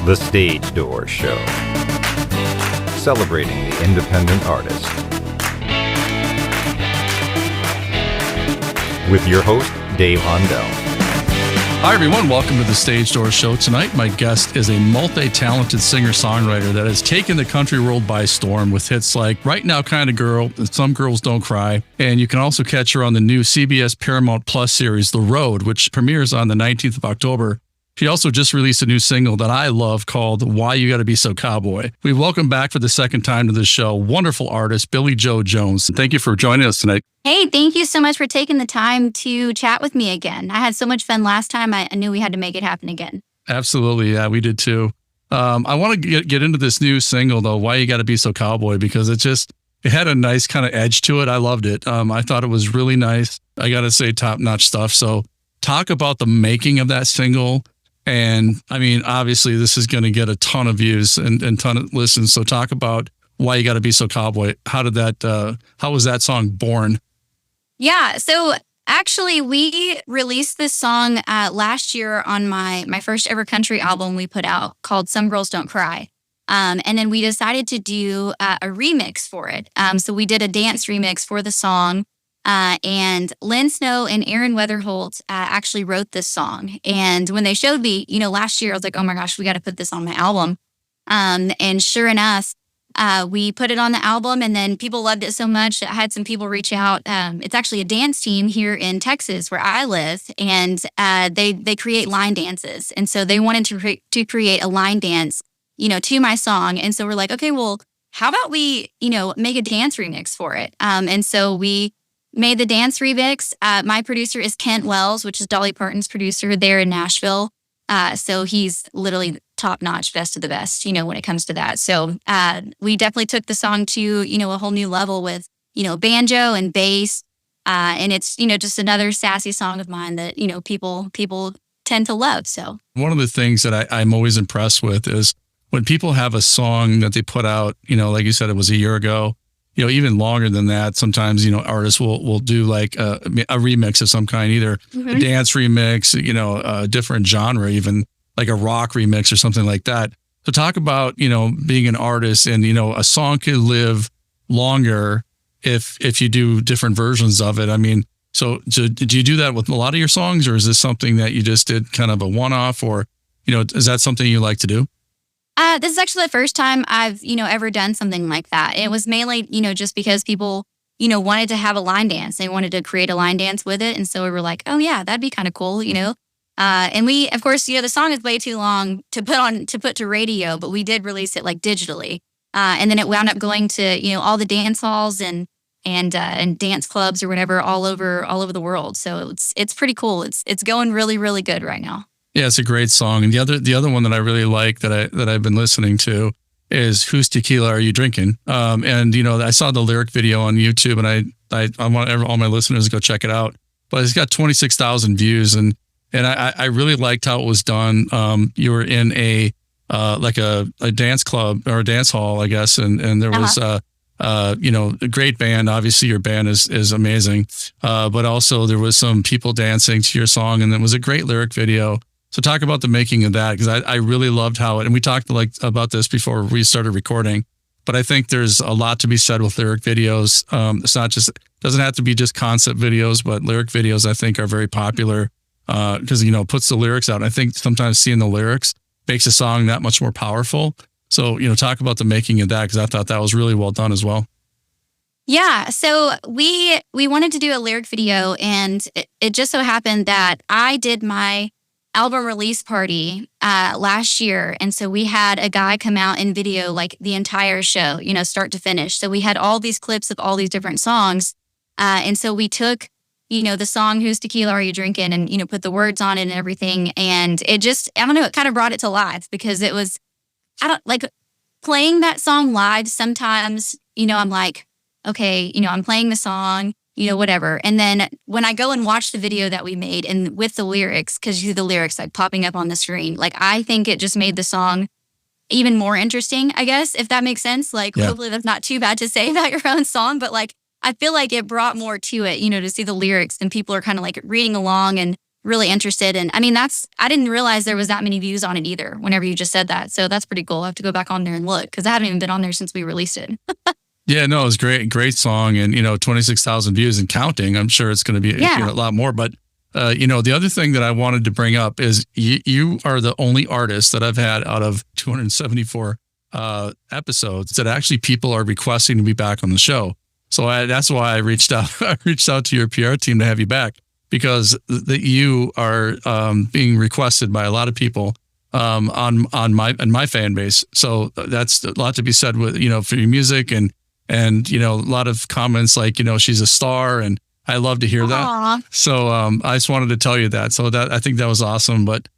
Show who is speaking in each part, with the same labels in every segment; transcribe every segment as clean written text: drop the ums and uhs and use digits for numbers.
Speaker 1: The Stage Door Show, celebrating the independent artist. With your host, Dave Hondel.
Speaker 2: Hi, everyone. Welcome to the Stage Door Show. Tonight, my guest is a multi-talented singer-songwriter that has taken the country world by storm with hits like Right Now Kind of Girl and Some Girls Don't Cry. And you can also catch her on the new CBS Paramount Plus series, The Road, which premieres on the 19th of October. She also just released a new single that I love called Why You Gotta Be So Cowboy. We welcome back for the second time to the show wonderful artist Billie Jo Jones. Thank you for joining us tonight.
Speaker 3: Hey, thank you so much for taking the time to chat with me again. I had so much fun last time. I knew we had to make it happen again.
Speaker 2: Absolutely. Yeah, we did too. I want to get into this new single, though, Why You Gotta Be So Cowboy, because it had a nice kind of edge to it. I loved it. I thought it was really nice. I got to say, top-notch stuff. So talk about the making of that single. And I mean, obviously, this is going to get a ton of views and ton of listens. So talk about Why You Gotta Be So Cowboy. How was that song born?
Speaker 3: Yeah. So actually, we released this song last year on my first ever country album we put out called Some Girls Don't Cry. And then we decided to do a remix for it. So we did a dance remix for the song. And Lynn Snow and Aaron Weatherholt actually wrote this song. And when they showed me, last year, I was like, oh my gosh, we got to put this on my album. And sure enough, we put it on the album, and then people loved it so much. I had some people reach out. It's actually a dance team here in Texas where I live, and they create line dances. And so they wanted to create a line dance, to my song. And so we're like, okay, well, how about we, make a dance remix for it? And so we made the dance remix. My producer is Kent Wells, which is Dolly Parton's producer there in Nashville. So he's literally top-notch, best of the best, when it comes to that. So we definitely took the song to, a whole new level with, banjo and bass. And it's, just another sassy song of mine that, people tend to love. So
Speaker 2: one of the things that I'm always impressed with is when people have a song that they put out, like you said, it was a year ago, even longer than that. Sometimes, artists will do like a remix of some kind, either a dance remix, a different genre, even like a rock remix or something like that. So talk about, being an artist and, a song could live longer if you do different versions of it. I mean, so do you do that with a lot of your songs, or is this something that you just did kind of a one-off, or, is that something you like to do?
Speaker 3: This is actually the first time I've, ever done something like that. It was mainly, just because people, wanted to have a line dance. They wanted to create a line dance with it. And so we were like, oh yeah, that'd be kind of cool, And we, of course, the song is way too long to put to radio, but we did release it like digitally. And then it wound up going to, all the dance halls and dance clubs or whatever all over the world. So it's pretty cool. It's going really, really good right now.
Speaker 2: Yeah, it's a great song. And the other one that I really like that I've been listening to is Whose Tequila Are You Drinking? And I saw the lyric video on YouTube, and I want all my listeners to go check it out. But it's got 26,000 views, and I really liked how it was done. You were in a dance club or a dance hall, I guess, and there was a great band. Obviously, your band is amazing, but also there was some people dancing to your song, and it was a great lyric video. So talk about the making of that, because I really loved how it, and we talked about this before we started recording, but I think there's a lot to be said with lyric videos. It doesn't have to be just concept videos, but lyric videos I think are very popular because, it puts the lyrics out. And I think sometimes seeing the lyrics makes a song that much more powerful. So, talk about the making of that, because I thought that was really well done as well.
Speaker 3: Yeah, so we wanted to do a lyric video, and it just so happened that I did my album release party last year. And so we had a guy come out and video like the entire show, start to finish. So we had all these clips of all these different songs. And so we took, the song Whose Tequila Are You Drinking? And, put the words on it and everything. And it just, I don't know, it kind of brought it to life, because it was, playing that song live sometimes, I'm like, okay, I'm playing the song, whatever. And then when I go and watch the video that we made and with the lyrics, because you see the lyrics like popping up on the screen, like I think it just made the song even more interesting, I guess, if that makes sense. Hopefully that's not too bad to say about your own song, but I feel like it brought more to it, to see the lyrics, and people are kind of like reading along and really interested. And I mean, I didn't realize there was that many views on it either whenever you just said that. So that's pretty cool. I have to go back on there and look because I haven't even been on there since we released it.
Speaker 2: Yeah, no, it was great song, and 26,000 views and counting. I'm sure it's going to be a lot more. But the other thing that I wanted to bring up is you are the only artist that I've had out of 274 episodes that actually people are requesting to be back on the show. So that's why I reached out. I reached out to your PR team to have you back because you are being requested by a lot of people on my fan base. So that's a lot to be said with for your music and a lot of comments like she's a star, and I love to hear
Speaker 3: Aww.
Speaker 2: that. So I just wanted to tell you that. So I think that was awesome. But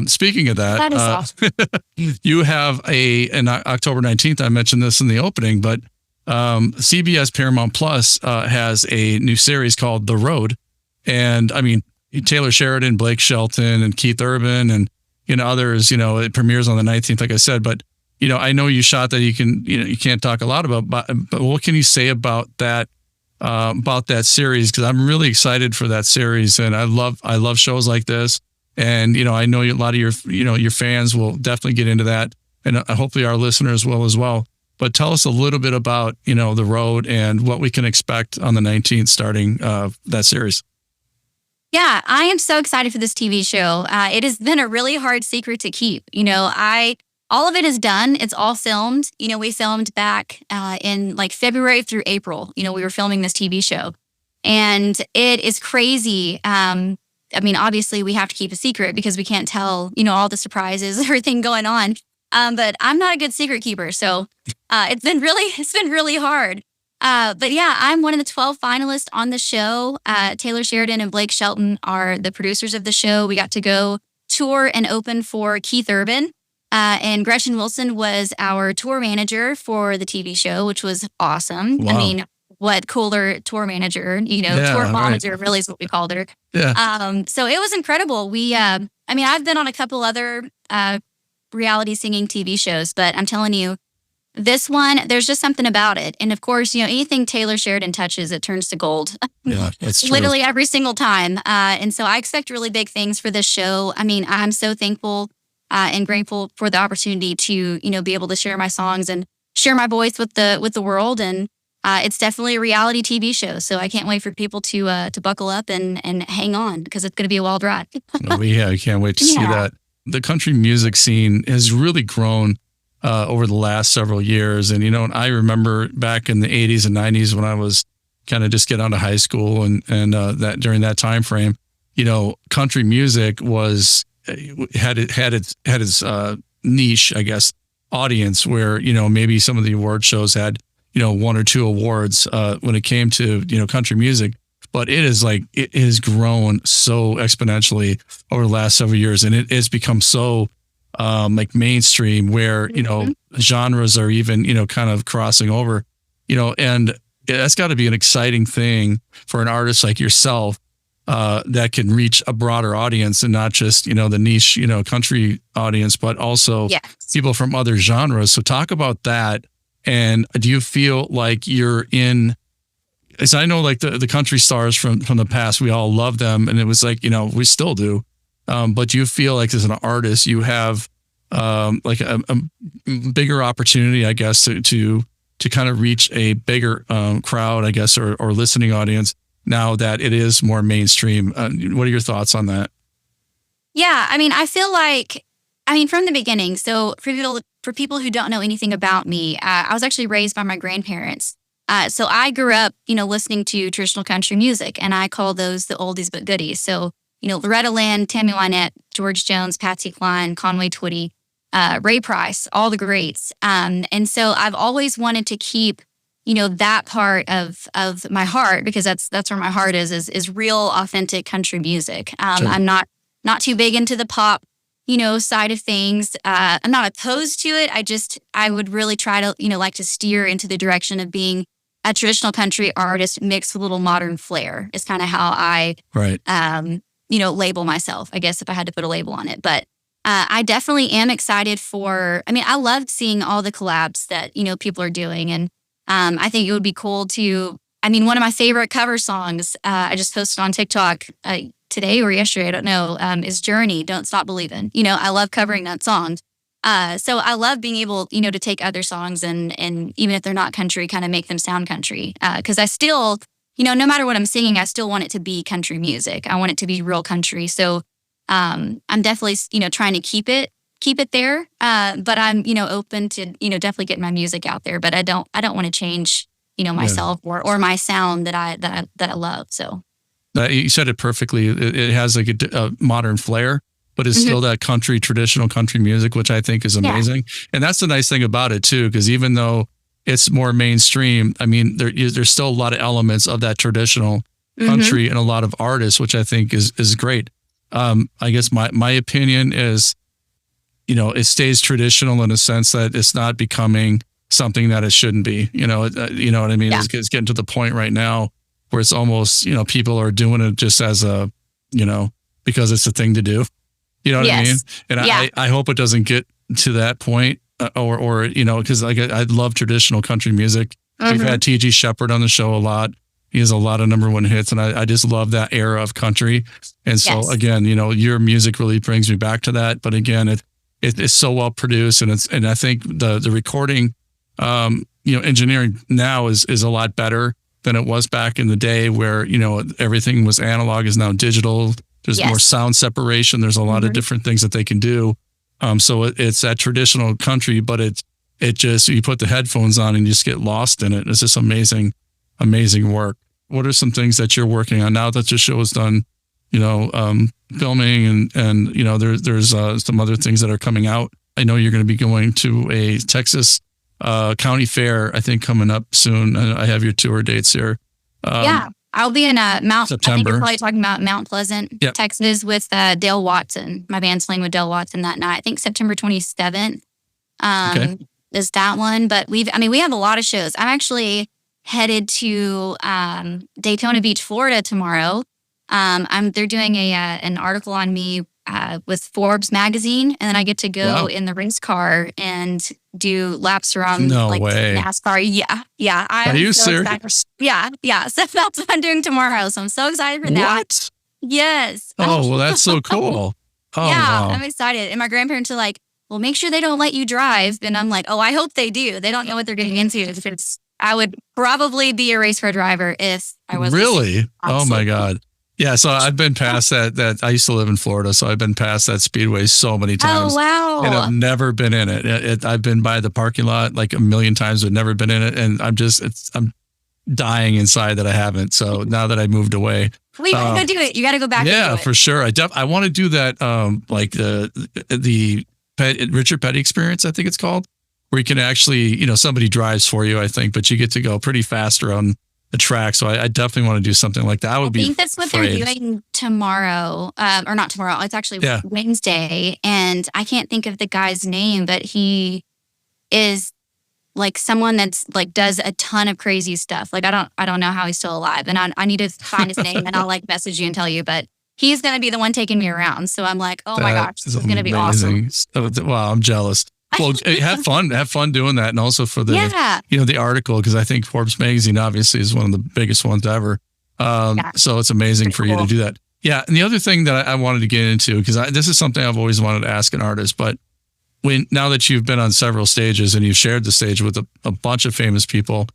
Speaker 2: speaking of that
Speaker 3: is awesome.
Speaker 2: You have in October 19th. I mentioned this in the opening, but CBS Paramount Plus has a new series called The Road. And I mean, Taylor Sheridan, Blake Shelton, and Keith Urban, and others. It premieres on the 19th, like I said. But I know you shot that. You can't talk a lot about. But what can you say about that series? Because I'm really excited for that series, and I love shows like this. And I know a lot of your fans will definitely get into that, and hopefully our listeners will as well. But tell us a little bit about The Road and what we can expect on the 19th, starting that series.
Speaker 3: Yeah, I am so excited for this TV show. It has been a really hard secret to keep. All of it is done. It's all filmed. We filmed back in like February through April. We were filming this TV show, and it is crazy. I mean, obviously we have to keep a secret because we can't tell, all the surprises, everything going on. But I'm not a good secret keeper. So it's been really hard. But yeah, I'm one of the 12 finalists on the show. Taylor Sheridan and Blake Shelton are the producers of the show. We got to go tour and open for Keith Urban. And Gretchen Wilson was our tour manager for the TV show, which was awesome.
Speaker 2: Wow.
Speaker 3: I mean, what cooler tour manager, tour manager really is what we called her.
Speaker 2: Yeah.
Speaker 3: So it was incredible. I've been on a couple other reality singing TV shows, but I'm telling you, this one, there's just something about it. And of course, anything Taylor Sheridan touches, it turns to gold.
Speaker 2: Yeah, that's true.
Speaker 3: Literally every single time. And so I expect really big things for this show. I mean, I'm so thankful and grateful for the opportunity to, be able to share my songs and share my voice with the world. And it's definitely a reality TV show. So I can't wait for people to buckle up and hang on because it's going to be a wild ride.
Speaker 2: I can't wait to see that. The country music scene has really grown over the last several years. And, I remember back in the 80s and 90s when I was kind of just getting out of high school and that during that time frame, country music had its niche, I guess, audience where, maybe some of the award shows had, one or two awards when it came to, country music. But it has grown so exponentially over the last several years. And it has become so mainstream where, genres are even, kind of crossing over, and that's got to be an exciting thing for an artist like yourself that can reach a broader audience and not just, the niche, country audience, but also people from other genres. So talk about that. And do you feel like you're in, as I know, like the country stars from the past, we all love them. And it was like, we still do. But do you feel like as an artist, you have like a bigger opportunity, I guess, to kind of reach a bigger crowd, I guess, or listening audience now that it is more mainstream? What are your thoughts on that?
Speaker 3: Yeah, I feel like, from the beginning. So for people who don't know anything about me, I was actually raised by my grandparents. So I grew up, listening to traditional country music, and I call those the oldies but goodies. So, Loretta Lynn, Tammy Wynette, George Jones, Patsy Cline, Conway Twitty, Ray Price, all the greats. And so I've always wanted to keep, that part of my heart, because that's where my heart is real, authentic country music.
Speaker 2: Sure.
Speaker 3: I'm not too big into the pop, side of things. I'm not opposed to it. I would really try to, like to steer into the direction of being a traditional country artist mixed with a little modern flair is kind of how I, label myself, I guess, if I had to put a label on it. But I definitely am excited for, I loved seeing all the collabs that, people are doing. And I think it would be cool to, I mean, one of my favorite cover songs, I just posted on TikTok today or yesterday, I don't know, is Journey, Don't Stop Believing. You know, I love covering that song. So I love being able, you know, to take other songs and even if they're not country, kind of make them sound country. Because I still, you know, no matter what I'm singing, I still want it to be country music. I want it to be real country. So I'm definitely, you know, trying to keep it there. But I'm, you know, open to, you know, definitely getting my music out there. But I don't want to change, you know, myself or my sound that I love. So
Speaker 2: you said it perfectly. It has like a modern flair, but it's still that country, traditional country music, which I think is amazing. Yeah. And that's the nice thing about it too, because even though it's more mainstream, I mean, there's still a lot of elements of that traditional country and a lot of artists, which I think is great. I guess my opinion is, you know, it stays traditional in a sense that it's not becoming something that it shouldn't be. You know what I mean? Yeah. It's getting to the point right now where it's almost, you know, people are doing it just as a, you know, because it's a thing to do. You know what I mean? And I hope it doesn't get to that point or you know, because like I love traditional country music. We've had T.G. Shepherd on the show a lot. He has a lot of #1 hits, and I just love that era of country. And so again, you know, your music really brings me back to that. But again, it's so well produced, and I think the recording, you know, engineering now is a lot better than it was back in the day, where, you know, everything was analog is now digital. There's more sound separation. There's a lot of different things that they can do. So it's that traditional country, but it just, you put the headphones on and you just get lost in it. It's just amazing work. What are some things that you're working on now that the show is done? You know, filming and you know, there's some other things that are coming out. I know you're going to be going to a Texas county fair, I think, coming up soon. I have your tour dates here.
Speaker 3: I'll be in Mount.
Speaker 2: September.
Speaker 3: I think you're probably talking about Mount Pleasant, Texas, with Dale Watson. My band's playing with Dale Watson that night. I think September 27th is that one. But we have a lot of shows. I'm actually headed to Daytona Beach, Florida tomorrow. They're doing an article on me with Forbes magazine, and then I get to go in the race car and do laps around NASCAR. Yeah.
Speaker 2: Are you serious?
Speaker 3: Yeah. So that's what I'm doing tomorrow. So I'm so excited for that.
Speaker 2: What?
Speaker 3: Yes.
Speaker 2: Oh, well, that's so cool. Oh,
Speaker 3: yeah,
Speaker 2: wow.
Speaker 3: I'm excited. And my grandparents are like, well, make sure they don't let you drive. And I'm like, oh, I hope they do. They don't know what they're getting into. I would probably be a race car driver if I was.
Speaker 2: Really? Oh my God. Yeah, so I've been past that. I used to live in Florida, so I've been past that speedway so many times.
Speaker 3: Oh, wow.
Speaker 2: And I've never been in it. I've been by the parking lot like a million times, but never been in it. And I'm dying inside that I haven't. So now that I moved away.
Speaker 3: Well, you gotta go do it. You gotta go back.
Speaker 2: Yeah,
Speaker 3: and do it.
Speaker 2: for sure. I want to do that, like the Richard Petty experience, I think it's called, where you can actually, you know, somebody drives for you, I think, but you get to go pretty fast around the track. So I definitely want to do something like that. I think
Speaker 3: that's what they're doing tomorrow, or not tomorrow. It's actually Wednesday, and I can't think of the guy's name, but he is like someone that's like does a ton of crazy stuff. Like I don't know how he's still alive, and I need to find his name, and I'll like message you and tell you. But he's gonna be the one taking me around. So I'm like, oh my gosh, this is gonna be awesome.
Speaker 2: Wow, I'm jealous. Well, have fun doing that, and also for the you know, the article, because I think Forbes magazine obviously is one of the biggest ones ever. So it's amazing for you to do that. Yeah, and the other thing that I wanted to get into, because this is something I've always wanted to ask an artist, but now that you've been on several stages and you've shared the stage with a bunch of famous people,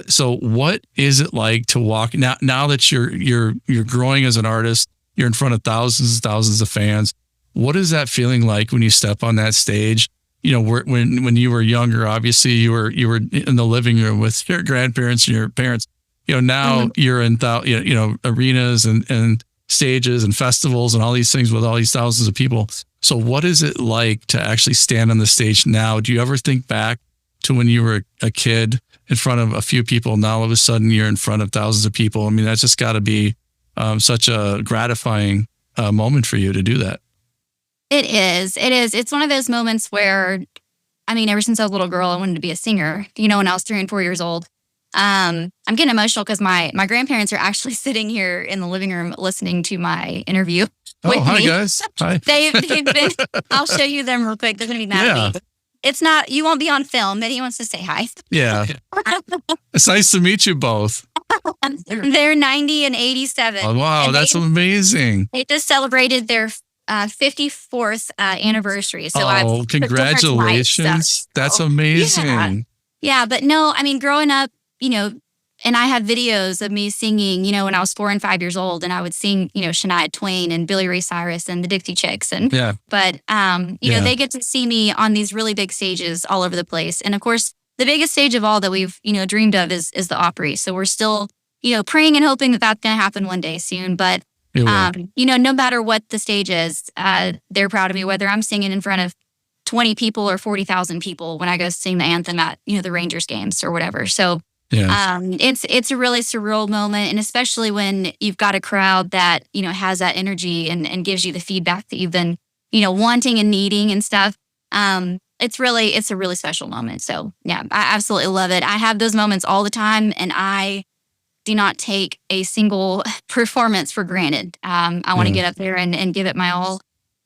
Speaker 2: so what is it like to walk now that you're growing as an artist, you're in front of thousands and thousands of fans? What is that feeling like when you step on that stage? You know, when you were younger, obviously you were in the living room with your grandparents and your parents. You know, now you're in you know, arenas and stages and festivals and all these things with all these thousands of people. So what is it like to actually stand on the stage now? Do you ever think back to when you were a kid in front of a few people? Now all of a sudden you're in front of thousands of people. I mean, that's just got to be such a gratifying moment for you to do that.
Speaker 3: It is. It's one of those moments where, I mean, ever since I was a little girl, I wanted to be a singer, you know, when I was 3 and 4 years old. I'm getting emotional because my grandparents are actually sitting here in the living room listening to my interview.
Speaker 2: Oh, hi guys. Hi.
Speaker 3: They've been, I'll show you them real quick. They're going to be mad at me. it's not, you won't be on film, but he wants to say hi.
Speaker 2: Yeah. It's nice to meet you both.
Speaker 3: They're 90 and 87.
Speaker 2: Oh, wow.
Speaker 3: And
Speaker 2: That's amazing.
Speaker 3: they just celebrated their 54th anniversary. So
Speaker 2: congratulations. That's amazing.
Speaker 3: Yeah. But no, I mean, growing up, and I have videos of me singing, when I was 4 and 5 years old, and I would sing, Shania Twain and Billy Ray Cyrus and the Dixie Chicks. And, but, they get to see me on these really big stages all over the place. And of course, the biggest stage of all that we've, dreamed of is the Opry. So we're still, praying and hoping that that's going to happen one day soon. But, no matter what the stage is, they're proud of me, whether I'm singing in front of 20 people or 40,000 people when I go sing the anthem at, the Rangers games or whatever. So, it's a really surreal moment, and especially when you've got a crowd that has that energy and gives you the feedback that you've been wanting and needing and stuff. It's a really special moment. So yeah, I absolutely love it. I have those moments all the time, and I do not take a single performance for granted. I want to get up there and give it my all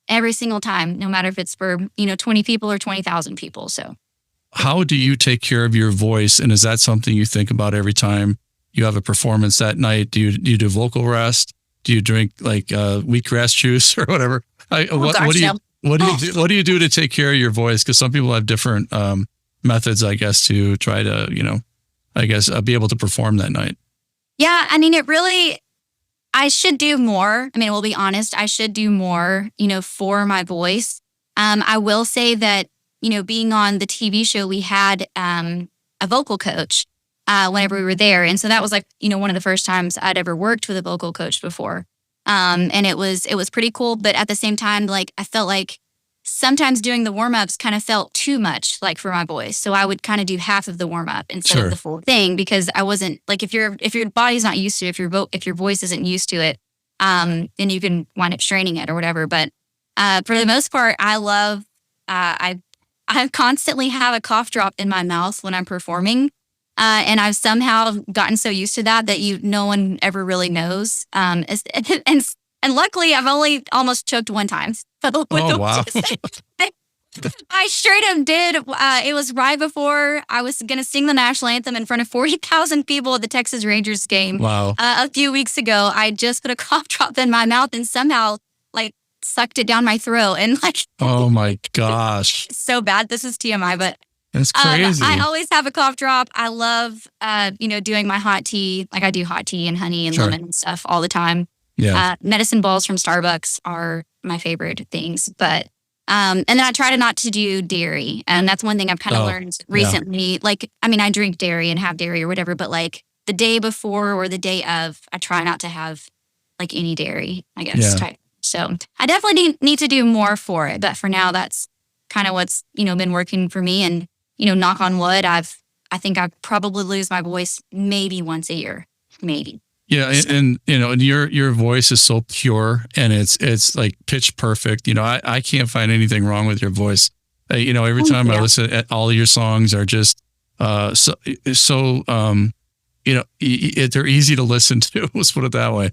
Speaker 3: every single time, no matter if it's for 20 people or 20,000 people. So.
Speaker 2: How do you take care of your voice? And is that something you think about every time you have a performance that night? Do you do vocal rest? Do you drink like wheatgrass juice or whatever? What do you do to take care of your voice? Because some people have different methods, I guess, to try to, be able to perform that night.
Speaker 3: Yeah, I mean, I should do more. I mean, we'll be honest, I should do more, for my voice. I will say that, being on the TV show, we had a vocal coach whenever we were there. And so that was like, one of the first times I'd ever worked with a vocal coach before. And it was pretty cool. But at the same time, like, I felt like sometimes doing the warm-ups kind of felt too much, like, for my voice. So I would kind of do half of the warm-up instead of the full thing, because I wasn't like, if your body's not used to it, if your voice isn't used to it, then you can wind up straining it or whatever. But for the most part, I love, I constantly have a cough drop in my mouth when I'm performing. And I've somehow gotten so used to that no one ever really knows. And luckily I've only almost choked one time.
Speaker 2: Oh, wow.
Speaker 3: I straight up did. It was right before I was going to sing the national anthem in front of 40,000 people at the Texas Rangers game.
Speaker 2: Wow.
Speaker 3: A few weeks ago, I just put a cough drop in my mouth and somehow sucked it down my throat and
Speaker 2: oh my gosh,
Speaker 3: so bad. This is TMI, but
Speaker 2: that's crazy.
Speaker 3: I always have a cough drop. I love doing my hot tea. Like, I do hot tea and honey and lemon and stuff all the time. Medicine balls from Starbucks are my favorite things. But and then I try not to do dairy, and that's one thing I've kind of learned recently. Like, I mean, I drink dairy and have dairy or whatever, but like the day before or the day of, I try not to have like any dairy, I guess. So I definitely need to do more for it. But for now, that's kind of what's, been working for me. And, knock on wood, I think I probably lose my voice maybe once a year, maybe.
Speaker 2: Yeah. And your voice is so pure, and it's like pitch perfect. I can't find anything wrong with your voice. Every time I listen at all of your songs are just they're easy to listen to. Let's put it that way.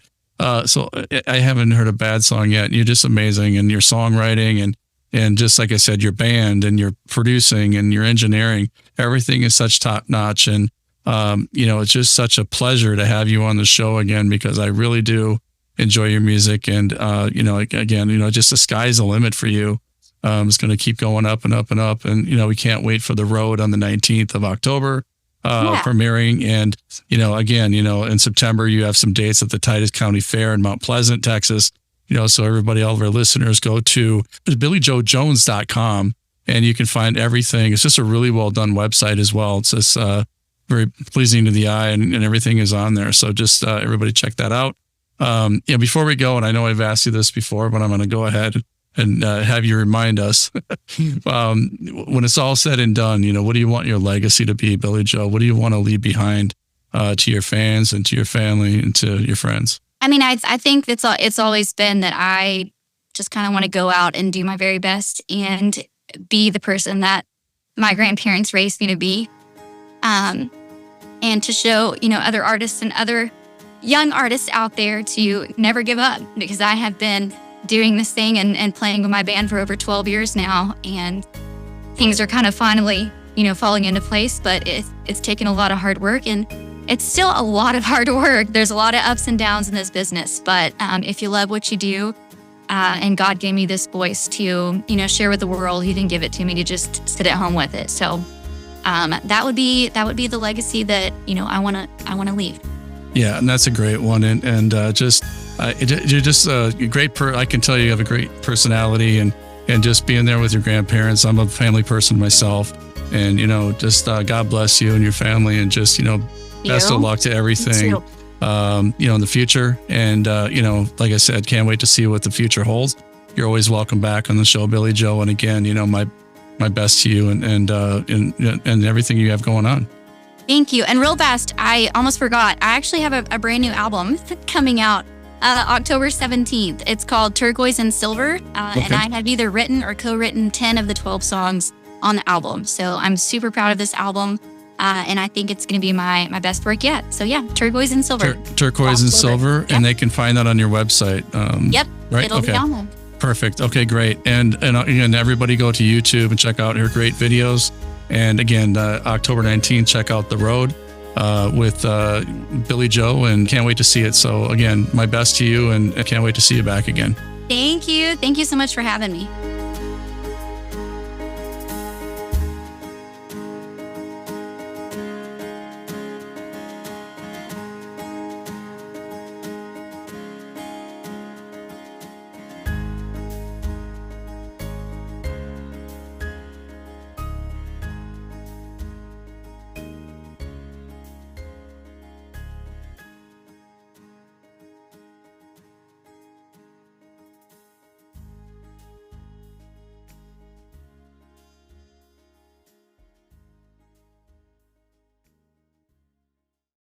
Speaker 2: So I haven't heard a bad song yet. You're just amazing, and your songwriting and just like I said, your band and your producing and your engineering, everything is such top notch. And, it's just such a pleasure to have you on the show again, because I really do enjoy your music. And, just the sky's the limit for you. It's going to keep going up and up and up. And, we can't wait for the road on the 19th of October. Premiering. And, in September, you have some dates at the Titus County Fair in Mount Pleasant, Texas. So everybody, all of our listeners, go to BillieJoJones.com and you can find everything. It's just a really well done website as well. It's just very pleasing to the eye, and everything is on there. So just everybody check that out. Before we go, and I know I've asked you this before, but I'm going to go ahead and have you remind us, when it's all said and done, what do you want your legacy to be, Billie Jo? What do you want to leave behind to your fans and to your family and to your friends?
Speaker 3: I mean, I think it's always been that I just kind of want to go out and do my very best and be the person that my grandparents raised me to be, and to show, other artists and other young artists out there to never give up, because I have been doing this thing and playing with my band for over 12 years now. And things are kind of finally, falling into place, but it's taken a lot of hard work, and it's still a lot of hard work. There's a lot of ups and downs in this business, but if you love what you do, and God gave me this voice to, share with the world, He didn't give it to me to just sit at home with it. So that would be the legacy that I want to leave.
Speaker 2: Yeah, and that's a great one, and you're just a great I can tell you have a great personality, and just being there with your grandparents. I'm a family person myself, and just God bless you and your family, and just best of luck to everything. In the future, and like I said, can't wait to see what the future holds. You're always welcome back on the show, Billie Jo, and again, my best to you, and everything you have going on.
Speaker 3: Thank you. And real fast, I almost forgot. I actually have a brand new album coming out October 17th. It's called Turquoise and Silver, and I have either written or co-written 10 of the 12 songs on the album. So I'm super proud of this album. And I think it's going to be my best work yet. So yeah, Turquoise and Silver.
Speaker 2: Turquoise and Silver. Yep. And they can find that on your website.
Speaker 3: Yep.
Speaker 2: Right?
Speaker 3: It'll be on there.
Speaker 2: Perfect. Okay, great. And everybody go to YouTube and check out her great videos. And again, October 19th, check out The Road with Billie Jo, and can't wait to see it. So again, my best to you, and I can't wait to see you back again.
Speaker 3: Thank you. Thank you so much for having me.